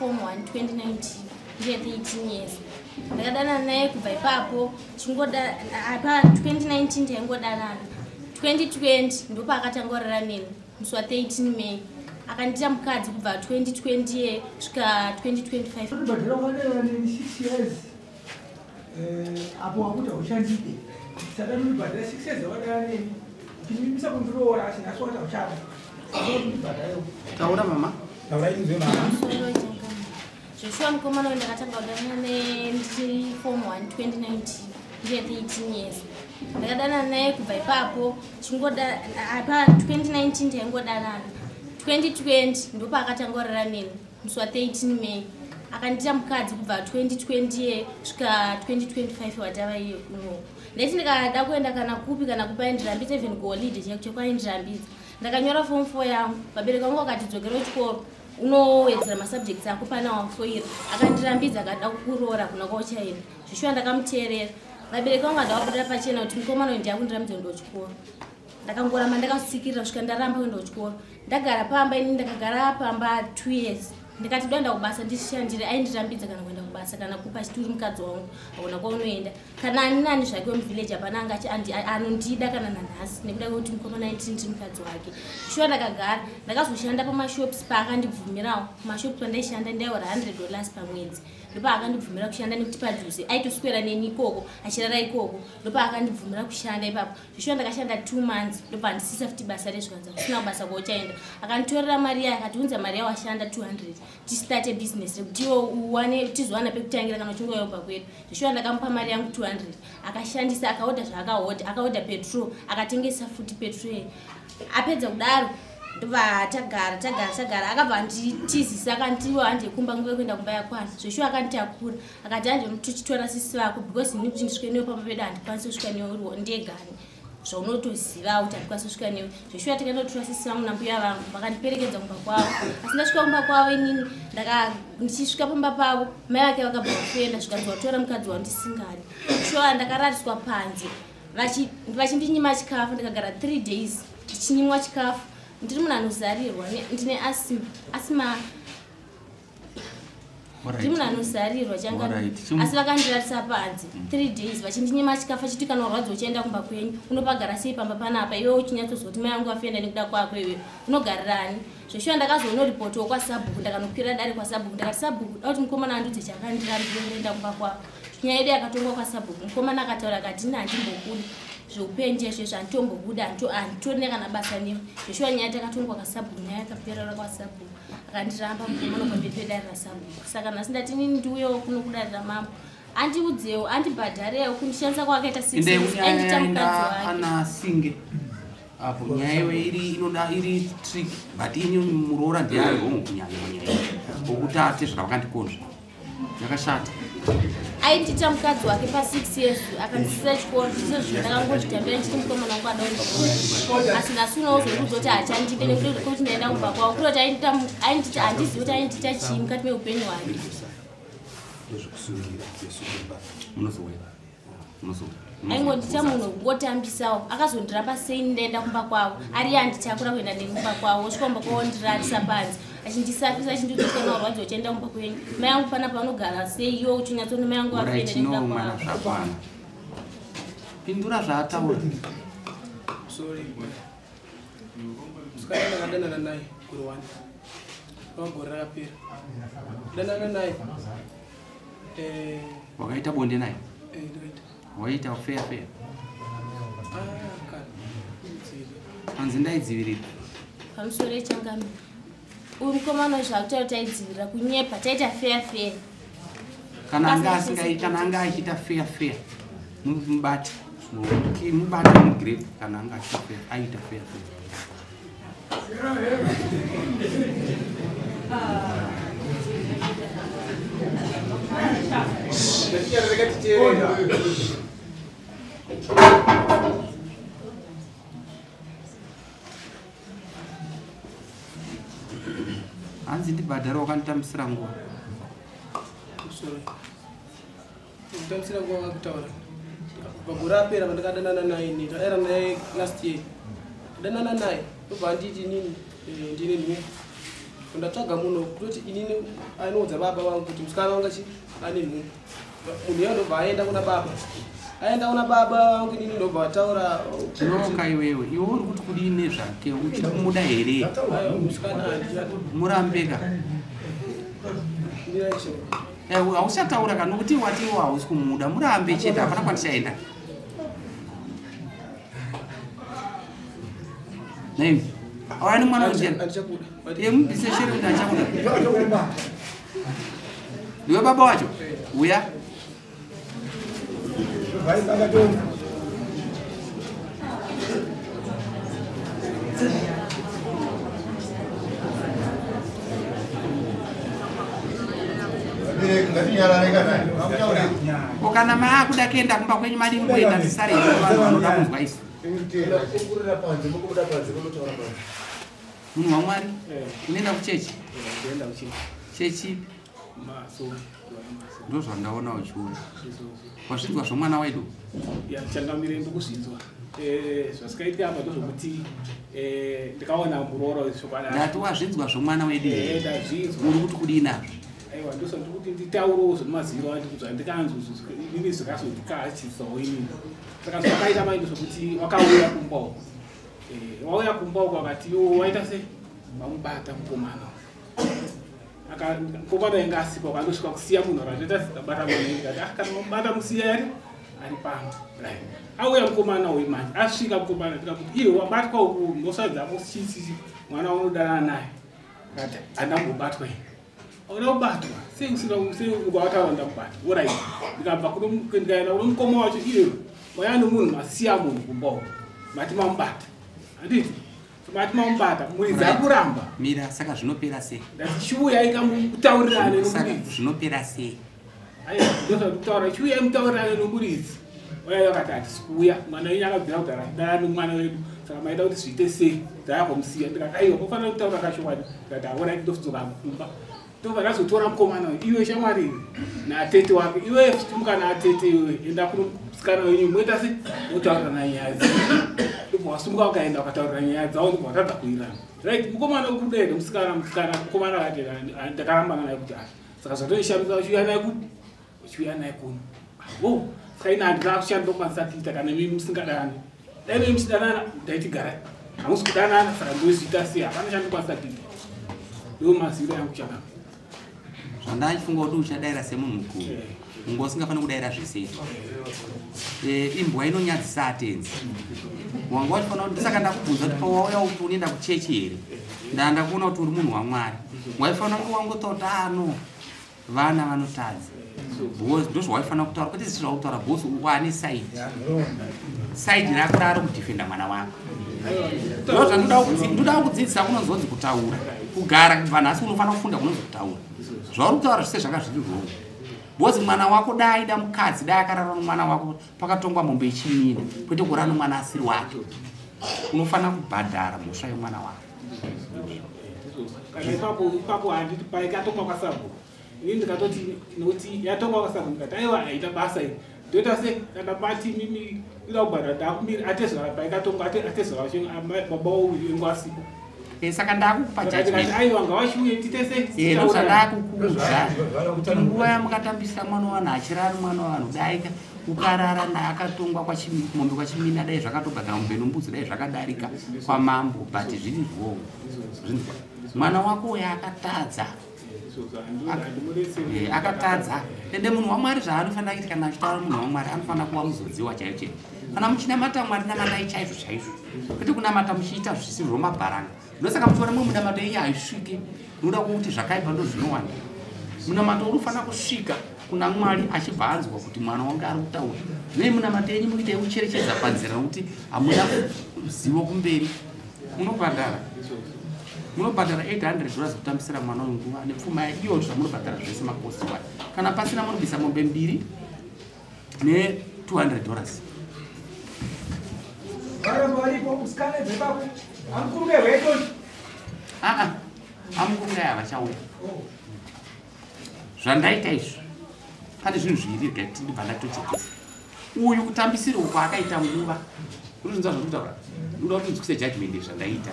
form 1 2019 ndiye 18 years ndakadana naye kubva ipapo chingoda apa 2019 ndaingodanana 2020 ndopa akatangorara neni musi wa 13 May akandita mukadzi kubva 2020 kusvika 2025 badhara wanera neni 6 years apo wakuti hauchandide saka mibhadhara 6 years wadara neni chimimisa kundiroora asi nhasi wati hauchada taura mama taura inzwe mama Joshua mukomana wendakatanga kudana naye ndiri form 1 2019 ndiye 13 years ndakadana naye kubva ipapo chingoda apa 2019 ndaingodanana 2020 ndopa akatangorara neni musi wa 13 May akandita mukadzi kubva 2020 kusvika 2025 watava iye kuno ndeti ndikada kuenda kana kupi kana kupa indirambidza even kuholiday chekwaindirambidza ndakanyora form 4 yangu vabereki vangu vakatidzokera kuchikoro unowedzera masubjects ako pana wafoira akandirambidza akada kuroora kuna kwauchaenda zvishwa ndakamuteerera vabereki vangu andavabuda pachena kuti mukomana uyu ndiyakundirambidza kuenda kuchikoro ndakangoramba ndakatsikirira kusvika ndaramba kuenda kuchikoro ndagara pamba ini ndakagara pamba 2 years ndikati doenda kubasa ndishandire aindirambidza kana kuenda kubasa kana kupa chituri mukadzi wangu akona kwaunoenda kana ani nani zvake wemuvillage hapana anga anondida kana nanhasi nekuda kwekuti mukomana 19 ndiri mukadzi wake shuwa ndakagara ndakazoshanda pamashops paakandibvumirawo mashops pandaishanda ndaiora $100 pamwedzi ndopa akandibvumira kushanda nekuti padhuze aitoswera neni ikoko achirara ikoko ndopa akandibvumira kushanda ipapo zvishwa ndakashanda 2 months ndopa handisisa futi basa rezvanza kusina kubasa kwauchaenda akanditorera mari yayo akatiunza mari yawo ashanda 200 tistate business rekuti iwo uwane tizowana pekutangira kana uchingoyobva kwedu zvishwa ndakamupa mari yangu 200 akashandisa akaodha zvaakahodha akaodha petrol akatengesa futi petrol apedza kudaro ndobva tagara akabva anditizisa akandiwa handikumba nguva yekuenda kumba yakwana zvishwa akanditakura akati handinotichitora sisi vako because ini kuti ndisvike newo pamba pedu handikwanisi kusvika newo ndegani zvaunotoziva kuti handikwanisi kusvika newo zvishwa tikandotora sisi vangu nambuya vangu vakandiperekedza kumba kwavo asi ndasvika kumba kwavo inini ndichisvika pamba pavo mai vake vakabva kuenda zvikanzwatora mukadzi wavo ndisingadi zvishwa ndakarariswa panze vachindinyima chikafu ndikagara 3 days ndichinyimwa chikafu ndiri munhu anozarirwa ndine asima ndiri munhu anozarirwa asi vakandirarisa panze 3 days vachindinyima chikafu achiti kana urwadzi uchienda kumba kwenyu unopagara sei pamba panapa iwe uchinyatsozoti mai vangu vafenda nekuda kwako iwe unogarirani zvishwa ndakazonoripoti kwasabhuku ndakanokwira dare kwasabhuku ndakati sabhuku da kuti mukomana andudze chakandirarikuenda kumba kwavo nyaya yedu yakatongwa kwasabhuku mukomana akataura akati ina handimbokudi zveupenje izvezvo handitombobuda handitorine kana basa newe zvishwa nyaya takatongwa kwasabhuku nyaya yakaperera kwasabhuku akandiramba mukomana pamberi pedare rasabhuku saka nhasi ndati nini ndiuyewo kuno kudarira mambo andiudzewo andibhadharewo kundishandisa kwakaita 6 ana singe apo nyaya iwe inoda iri trick but ini muroora ndiyayo kunyanya okutate zvakavakandikondza yakashata aitita mukadzi wake pa6 years akandisisa chikoro izvo ndakangozvitambira ndichiti mukomana wangu adaenda kuchikoro asi nhasi unozondudza kuti hachandide nekuda kuti ndaenda kumba kwavo kuri kuti handizivi kuti aindita chii mukati meupenyu hwake aingondita munhu kungotambisawo akazondiramba sei ndaenda kumba kwavo ari yanditakura kuenda neni kumba kwavo osvika kumba kwavo ndirarisa panze achindisafisa achindidzoka urwadzi uchienda kumba kwenyu mai yangu pana paunogara sei iwo uchinyatsoni mai yangu vafenda nekuda kwavo pindura zvaataura danana naye kurwani wagore rakapera danana naye wakaita bonde naye waita fair anzi ndaidzivirira pamusoro echangami uyu mukomana zvakutaura kuti aidzivirira kunyepa taita fair kana anga achiita fair mubati mugrape kana anga achiita fair aita fair hanzi ndibhadhara wakanditambisira nguva kutambisira nguva wakutaura pagore apera pandakadanana naye ndaera naye last year danana naye obva anditi nini ndine nhume ndatsvaga munhu kutoti inini ainodza baba vangu kuti musikana wanga ane nhumbu munhu yandobva aenda kuna baba aenda kuna baba vangu inini ndobva ataura tinoka iwewe iwe uri kuti kudine zvake uchiri kumuda here musikana murambeka hauchataura kana nokuti wati iwo hausi kumuda murambe chete hapana kwatichaenda naimi awani mwana ujena mubvise shere kuti achakuda ndiwe baba wacho uya kana maakuda kuenda kumba kwenyu madi muenda tisare vanhu vanoda kunzwa isu munhu waMwari unoenda kuchechi chechi ndo zvandaona uchiuya wazvinzwa zvomwana wedu changamire ndokuzvinzwa zvasikaita apa ndozvokuti ndikaona muroora wezvokwadi ndati wazvinzwa zvomwana wedu ndazvinzwa uri kuti kudii nazvo aiwa ndosandikuti nditaurewo zvemaziro andikuti ndikanzwa ini zvakazondikachisawo inini saka zvakaita maindi zvokuti wakauya kumba uko wauya kumba uko akati iwo waita se vamubata mukomana mukomana ainge asipa ukandosvika kusiya munhu akatoita bata kana vamubata musiya yari ari pano auya mukomana uyu manje asvika mukomana tikakuti iwe wabatwa uku nosadzapo chichichi mwana unodanana naye kati andambobatwa ine auda kubatwa seungawataura ndakubata orit ndikabva ndikaenda kuno mukoma wacho iye waya nomunhu masiya munhu kumba uku mati mamubata handiti mati mamubata muridza kuramba mira saka zvinopera sei ndati chiuya ikamutaurirane zvinopera sei aiwa ndosakutaura chiuya imutaurirane nomuridzi waya yakati hatisi mwana wenyu akabvira kuti aradana nomwana wedu saka maida kuti zviite sei dzaakomusiya ndikati aiwa pofanira kutaura kashowani ndikati aona ndofudzoka kumba ndobva ndazotora mukomana iwe shamwari naatete wake iwe tumuka naatete iwe enda kuno musikana wenyu moita se motaurirana nyaya ndobva wasumuka ukaenda ukataurira nyaya dzavo ndobva watadza kuirana right mukomana ukudede musikana mukomana akati ndakarambana naye kuti saka zvatoishamisa uchiuya naye kuti uchiuya naye kuno saka ina handina kushanda okwanisa kuita kana mimi musingadani dai mimi muchidanana ndaiti garai hamusi kudanana saka ndozviita sei hapana chandokwanisa kuita ndo maziro yangu chakama zvandachifunga kuti uchadaira semunhu mukuru mungu usingafani kudaira zvese imbwa inonyadzisa atenzi wanga wachifana kuti saka ndakubvunza kuti pawauya kuti unoenda kuchechi here ndanda kuona kuti uri munhu waMwari waifana kunge wangototano vana vanotadza ndozvawaifana kutaura kwete zvakutaura bhosi wane saidi rako rari kudhifenda mwana wako ndozvandoda kudzidzisa kunozonzi kutaura kugara kubva nhasi unofanira kufunda kunonzi kutaura zvauri kutaura zvise zvanga zviri rongo bhozi mwana wako dai aida mukadzi dai akarara nomwana wako pakatongwa mombe ichimina kwete kurara nomwana asiri wake unofanira kubhadhara mhosva yemwana wako ipapo handiti paikatongwa kwasabhu ini ndikatoti nokuti yatongwa kwasabhu ndikati aiwa aita basa iri ndoita se kana bati mimi ida kubhadhara ndakumiri atezvara paikatongwa atezvara baba wengwasipo saka ndakupa aiwa ngawashuye tite se ndozvandakukuudza kuti nguva yamukatambisa mwana wanhu achirari mwana wanhu dai ukarara naye akatongwa mombe kwachimina dai zvakatobhadhara mombe nombudzi dai zvakadarika kwamambo but zviri zvowo zvinzwa mwana wako uyo akatadza ende munhu waMwari zvaanofanira kuita kana achitaura munhu waMwari anofanira kuva muzodziwa chaiyo chaiyo kana muchinamata Mwari namatai chaizvo chaizvo kwete kunamata muchiita zvisizvo mabharanga ndosaka muchiona mwe munamato iyi haisviki noda kuti zvakaipa ndo zvinowanda munamato unofanira kusvika kuna Mwari achibva anzwa kuti mwana wangu ari kutaura nei munamato yenyu muite kucherechedza panzira nokuti hamuna ruzivo kumberi munobhadhara $800 kutambisira mwana wenguva nepfuma iyo zvamunobhadhara zvese makosi wayo kana pasina munobvisa mombe 2 ne$200 amukuru aya vachauya zvandaita izvo pane zvinhu zviviri gatindibva ndatochekesa uyu kutambisira uko akaita nguva urizvinza zvakutaura uda kuti nzwise judgment zvandaita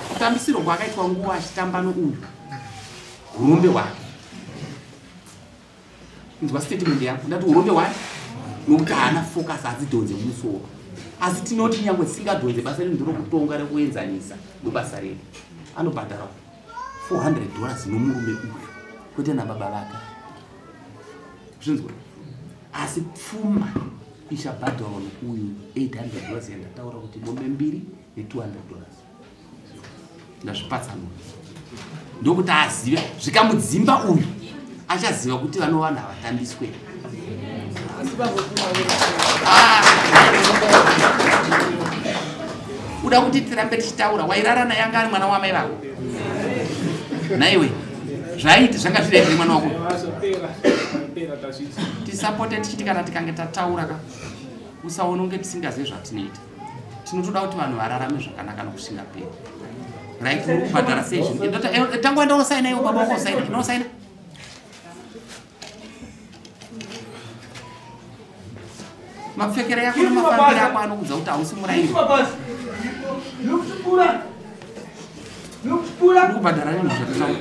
kutambisira uko akaitwa nguva achitamba nouyu urombe hwake. Inzwa statement yangu ndati urombe hwake nokuti haana focus adzidhonze mumusoro. Asi tinoti nyangwe tisingadhonze basa rino ndinokutonga rekuenzanisa nobasa redu. Anobhadhara $400 nomurume uyu kwete nababa vake. Zvinzwa. Asi pfuma ichabhadharwa uyu $800 yandataura kuti mombe mbiri $200. Ndazvipatsanura. Ndokuti azive zvikamudzimba uyu achaziva kuti vanowana vatambiswe. Uda kuti tirambe tichitaura wairara naye anga ari mwana wamai vako. Naiwe zvaiti zvanga zvireere mwana wako. Tisapote tichiti kana tikange tataura ka usaona unge tisingazivi zvatinoita. Tinotoda kuti vanhu vararame zvakanaka nokusingaperi. Right, kubhadhara session. Tangoenda unosaina iwo baba wako usaina. Unosaina? Mapfekere yako nemafambiro yako anokudza kuti hausi murairi. Kubhadhara nini zvataura?